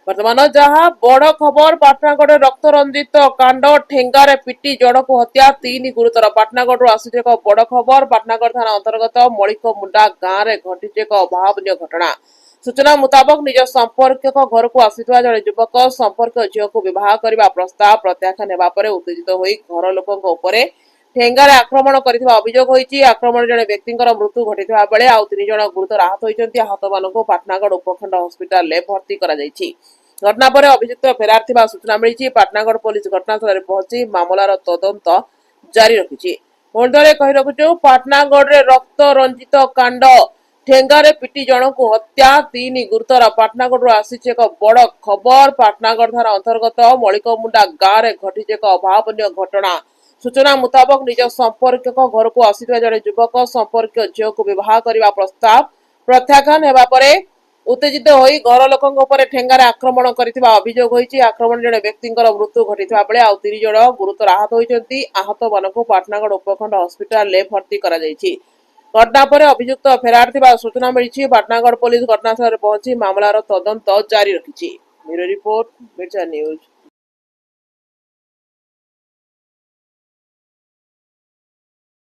वर्तमान जहां बड़ खबर पाटनागढ़ रक्त रंजित कांड ठेंगारे पिटी जड़क हत्या तीन गुरुतर पाटनागढ़ आसी एक बड़ खबर पाटनागढ़ थाना अंतर्गत मलिक मुंडा गांव में घटी एक अभावन घटना सूचना मुताबक निज संपर्क घर को आसीथिबा जड़े युवक संपर्क झील को विवाह करने प्रस्ताव प्रत्याख्यान हेबा परे उत्तेजित होई घर लोकंक उपरे ठेंगारे आक्रमण करथिबा अभियोग होईची। आक्रमण जड़े व्यक्तिंकर मृत्यु घटिथिबा बेले आउ 3 जण गुरुतर आहत होईचंती। आहत मानकु पाटनागढ़ उपखंड हॉस्पिटल ले भर्ती करा जायछि। घटना पर अभियुक्त फेरार थिबा सूचना मिली। पाटनागढ़ पुलिस घटनास्थल पहुंची मामलार तदंत जारी रखिछि। पुणिथरे कहि रखुछु पाटनागढ़ रे रक्त रंजित कांड ठेंगारे पिटी जनक हत्या तीन गुरुतर पाटनागढ़ आसीछि एक बड़ खबर पाटनागढ़ थाना अंतर्गत मलिकमुंडा गांव में घटी एक अभावन घटना सूचना मुताबक निज संपर्क घर को आसीथिबा जड़े युवक संपर्क झील को विवाह करने प्रस्ताव प्रत्याख्यान हेबा परे उत्तेजित होई घर लोकंक उपरे ठेंगारे आक्रमण करथिबा अभियोग होईची। आक्रमण जड़े व्यक्तिंकर मृत्यु घटिथिबा बेले आउ 3 जण गुरुतर आहत होईचंती। आहत मानकु पाटनागढ़ उपखंड हॉस्पिटल ले भर्ती करा जायछि। घटना पर अभियुक्त फेरार थिबा सूचना मिली। पाटनागढ़ पुलिस घटनास्थल पहुंची मामलार तदंत जारी रखिछि। Bureau report Mirza news.